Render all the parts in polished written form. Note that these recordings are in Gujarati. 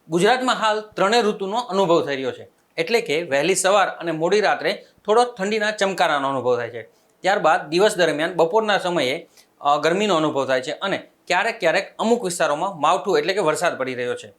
ગુજરાતમાં હાલ ત્રણેય ઋતુનો અનુભવ થઈ રહ્યો છે, એટલે કે વહેલી સવાર અને મોડી રાત્રે થોડો ઠંડીના ચમકારાનો અનુભવ થાય છે. ત્યારબાદ દિવસ દરમિયાન બપોરના સમયે ગરમીનો અનુભવ થાય છે અને ક્યારેક ક્યારેક અમુક વિસ્તારોમાં માવઠું એટલે કે વરસાદ પડી રહ્યો છે.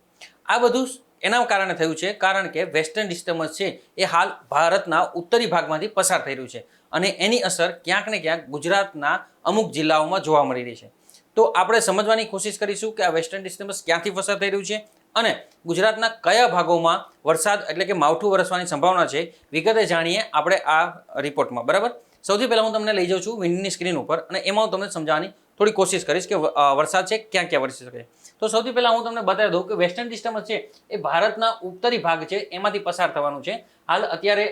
આ બધું એના કારણે થયું છે કારણ કે વેસ્ટર્ન ડિસ્ટર્બન્સ છે એ હાલ ભારતના ઉત્તરી ભાગમાંથી પસાર થઈ રહ્યું છે અને એની અસર ક્યાંક ને ક્યાંક ગુજરાતના અમુક જિલ્લાઓમાં જોવા મળી રહી છે. તો આપણે સમજવાની કોશિશ કરીશું કે આ વેસ્ટર્ન ડિસ્ટર્બન્સ ક્યાંથી પસાર થઈ રહ્યું છે અને ગુજરાતના કયા ભાગોમાં વરસાદ એટલે કે માવઠું વરસવાની સંભાવના છે, વિગતે જાણીએ આપણે આ રિપોર્ટમાં. બરાબર, સૌથી પહેલાં હું તમને લઈ જાઉં છું વિન્ડની સ્ક્રીન ઉપર અને એમાં હું તમને સમજાવવાની થોડી કોશિશ કરીશ કે વરસાદ છે ક્યાં ક્યાં વરસી શકે. તો સૌથી પહેલાં હું તમને બતાવી દઉં કે વેસ્ટર્ન ડિસ્ટર્બન્સ છે એ ભારતના ઉત્તરી ભાગ છે એમાંથી પસાર થવાનું છે. હાલ અત્યારે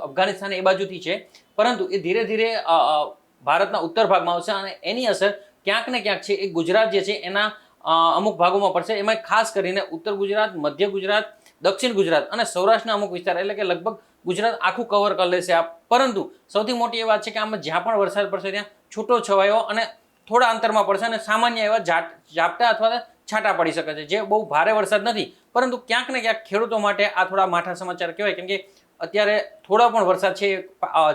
અફઘાનિસ્તાન એ બાજુથી છે, પરંતુ એ ધીરે ધીરે ભારતના ઉત્તર ભાગમાં આવશે અને એની અસર ક્યાંક ને ક્યાંક છે એ ગુજરાત જે છે એના અમુક ભાગોમાં પડશે. એમાં ખાસ કરીને ઉત્તર ગુજરાત, મધ્ય ગુજરાત, દક્ષિણ ગુજરાત અને સૌરાષ્ટ્રના અમુક વિસ્તાર એટલે કે લગભગ ગુજરાત આખું કવર કરી લેશે આ. પરંતુ સૌથી મોટી એ વાત છે કે આમાં જ્યાં પણ વરસાદ પડશે ત્યાં છૂટો છવાયો અને થોડા અંતરમાં પડશે અને સામાન્ય એવા ઝાપટા અથવા છાંટા પડી શકે છે, જે બહુ ભારે વરસાદ નથી, પરંતુ ક્યાંક ને ક્યાંક ખેડૂતો માટે આ થોડા માઠા સમાચાર કહેવાય, કેમ કે અત્યારે થોડા પણ વરસાદ છે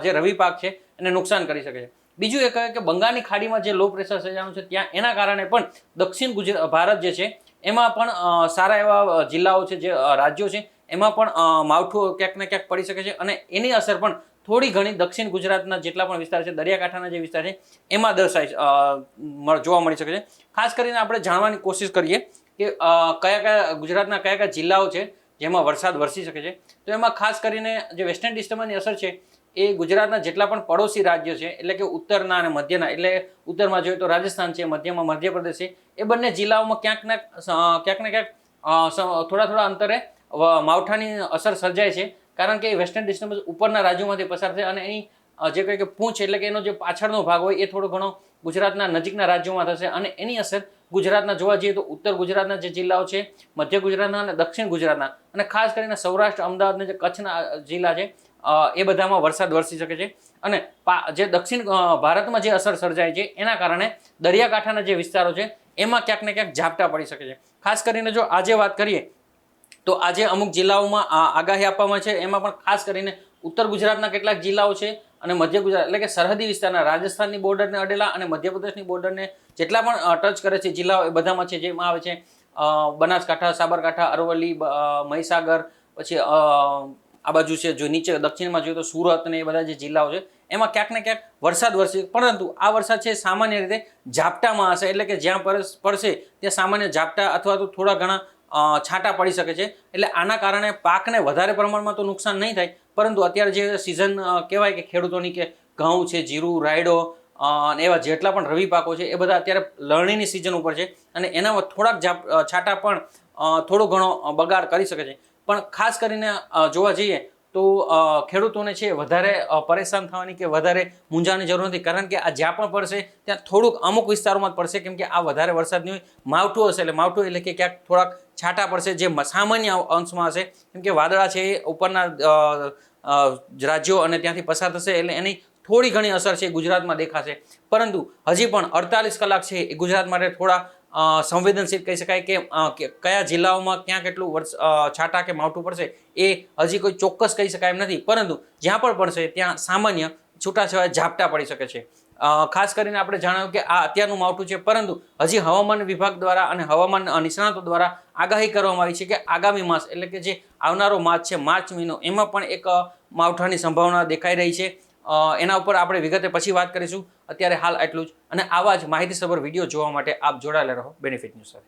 જે રવિ પાક છે એને નુકસાન કરી શકે છે. બીજું એ કહે કે બંગાળની ખાડીમાં જે લો પ્રેશર સર્જાનું છે ત્યાં એના કારણે પણ દક્ષિણ ભારત જે છે એમાં પણ સારા એવા જિલ્લાઓ છે, જે રાજ્યો છે એમાં પણ માવઠું ક્યાંક ને ક્યાંક પડી શકે છે અને એની અસર પણ થોડી ઘણી દક્ષિણ ગુજરાતના જેટલા પણ વિસ્તાર છે, દરિયાકાંઠાના જે વિસ્તાર છે એમાં જોવા મળી શકે છે. ખાસ કરીને આપણે જાણવાની કોશિશ કરીએ કે કયા ગુજરાતના કયા જિલ્લાઓ છે જેમાં વરસાદ વરસી શકે છે. તો એમાં ખાસ કરીને જે વેસ્ટર્ન ડિસ્ટર્બન્સની અસર છે એ ગુજરાતના જેટલા પણ પડોશી રાજ્યો છે, એટલે કે ઉત્તરના અને મધ્યના, એટલે ઉત્તરમાં જોઈએ તો રાજસ્થાન છે, મધ્યમાં મધ્યપ્રદેશ છે, એ બંને જિલ્લાઓમાં ક્યાંક ને ક્યાંક થોડા અંતરે માવઠાની અસર સર્જાય છે, કારણ કે વેસ્ટર્ન ડિસ્ટર્બન્સ ઉપરના રાજ્યોમાંથી પસાર થાય અને એની જે કહે કે પૂંછ એટલે કે એનો જે પાછળનો ભાગ હોય એ થોડો ઘણો ગુજરાતના નજીકના રાજ્યોમાં થશે અને એની અસર ગુજરાતના જોવા જઈએ તો ઉત્તર ગુજરાતના જે જિલ્લાઓ છે, મધ્ય ગુજરાતના અને દક્ષિણ ગુજરાતના અને ખાસ કરીને સૌરાષ્ટ્ર, અમદાવાદ અને જે કચ્છના જિલ્લા છે એ બધામાં વરસાદ વરસી શકે છે. અને જે દક્ષિણ ભારતમાં જે અસર સર્જાય છે એના કારણે દરિયાકાંઠાના જે વિસ્તારો છે એમાં ક્યાંક ને ક્યાંક ઝાપટા પડી શકે છે. ખાસ કરીને જો આજે વાત કરીએ તો આજે અમુક જિલ્લાઓમાં આગાહી આપવામાં છે, એમાં પણ ખાસ કરીને ઉત્તર ગુજરાતના કેટલાક જિલ્લાઓ છે અને મધ્ય ગુજરાત એટલે કે સરહદી વિસ્તારના રાજસ્થાનની બોર્ડરને અડેલા અને મધ્યપ્રદેશની બોર્ડરને જેટલા પણ ટચ કરે છે જિલ્લાઓ એ બધામાં છે, જેમાં આવે છે બનાસકાંઠા, સાબરકાંઠા, અરવલ્લી, મહીસાગર, પછી આ બાજુ છે જો નીચે દક્ષિણમાં જોઈએ તો સુરત ને એ બધા જે જિલ્લાઓ છે એમાં ક્યાંક ને ક્યાંક વરસાદ વરસે, પરંતુ આ વરસાદ છે સામાન્ય રીતે ઝાપટામાં હશે, એટલે કે જ્યાં પડશે ત્યાં સામાન્ય ઝાપટા અથવા તો થોડા ઘણા છાંટા પડી શકે છે. એટલે આના કારણે પાકને વધારે પ્રમાણમાં તો નુકસાન નહીં થાય, પરંતુ અત્યારે જે સિઝન કહેવાય કે ખેડૂતોની કે ઘઉં છે, જીરું, રાયડો અને એવા જેટલા પણ રવિ પાકો છે એ બધા અત્યારે લણણીની સિઝન ઉપર છે અને એના થોડાક છાંટા પણ થોડો ઘણો બગાડ કરી શકે છે. પણ ખાસ કરીને જોવા જઈએ તો ખેડૂતોને છે વધારે પરેશાન થવાની કે વધારે મૂંઝાની જરૂર નથી, કારણ કે આ જ્યાં પણ પડશે ત્યાં થોડુંક અમુક વિસ્તારોમાં જ પડશે, કેમ કે આ વધારે વરસાદની હોય. માવઠું હશે એટલે માવઠું એટલે કે ક્યાંક થોડાક છાંટા પડશે જે સામાન્ય અંશમાં હશે, કેમ કે વાદળા છે એ ઉપરના રાજ્યો અને ત્યાંથી પસાર થશે એટલે એની થોડી ઘણી અસર છે ગુજરાતમાં દેખાશે. પરંતુ હજી પણ 48 કલાક છે એ ગુજરાત માટે થોડા સંવેદનશીલ કહી શકાય કે કયા જિલ્લાઓમાં ક્યાં કેટલું છાંટા કે માવઠું પડશે એ હજી કોઈ ચોક્કસ કહી શકાય એમ નથી, પરંતુ જ્યાં પણ પડશે ત્યાં સામાન્ય છૂટાછવાયા ઝાપટા પડી શકે છે. ખાસ કરીને આપણે જણાવ્યું કે આ અત્યારનું માવઠું છે, પરંતુ હજી હવામાન વિભાગ દ્વારા અને હવામાન નિષ્ણાતો દ્વારા આગાહી કરવામાં આવી છે કે આગામી માસ એટલે કે જે આવનારો માસ છે, માર્ચ મહિનો, એમાં પણ એક માવઠાની સંભાવના દેખાઈ રહી છે. એના ઉપર આપણે વિગતે પછી વાત કરીશું. અત્યારે હાલ આટલું જ, અને આવા જ માહિતીસભર વિડીયો જોવા માટે આપ જોડાયેલા રહો બેનિફિટ ન્યૂઝ સાથે.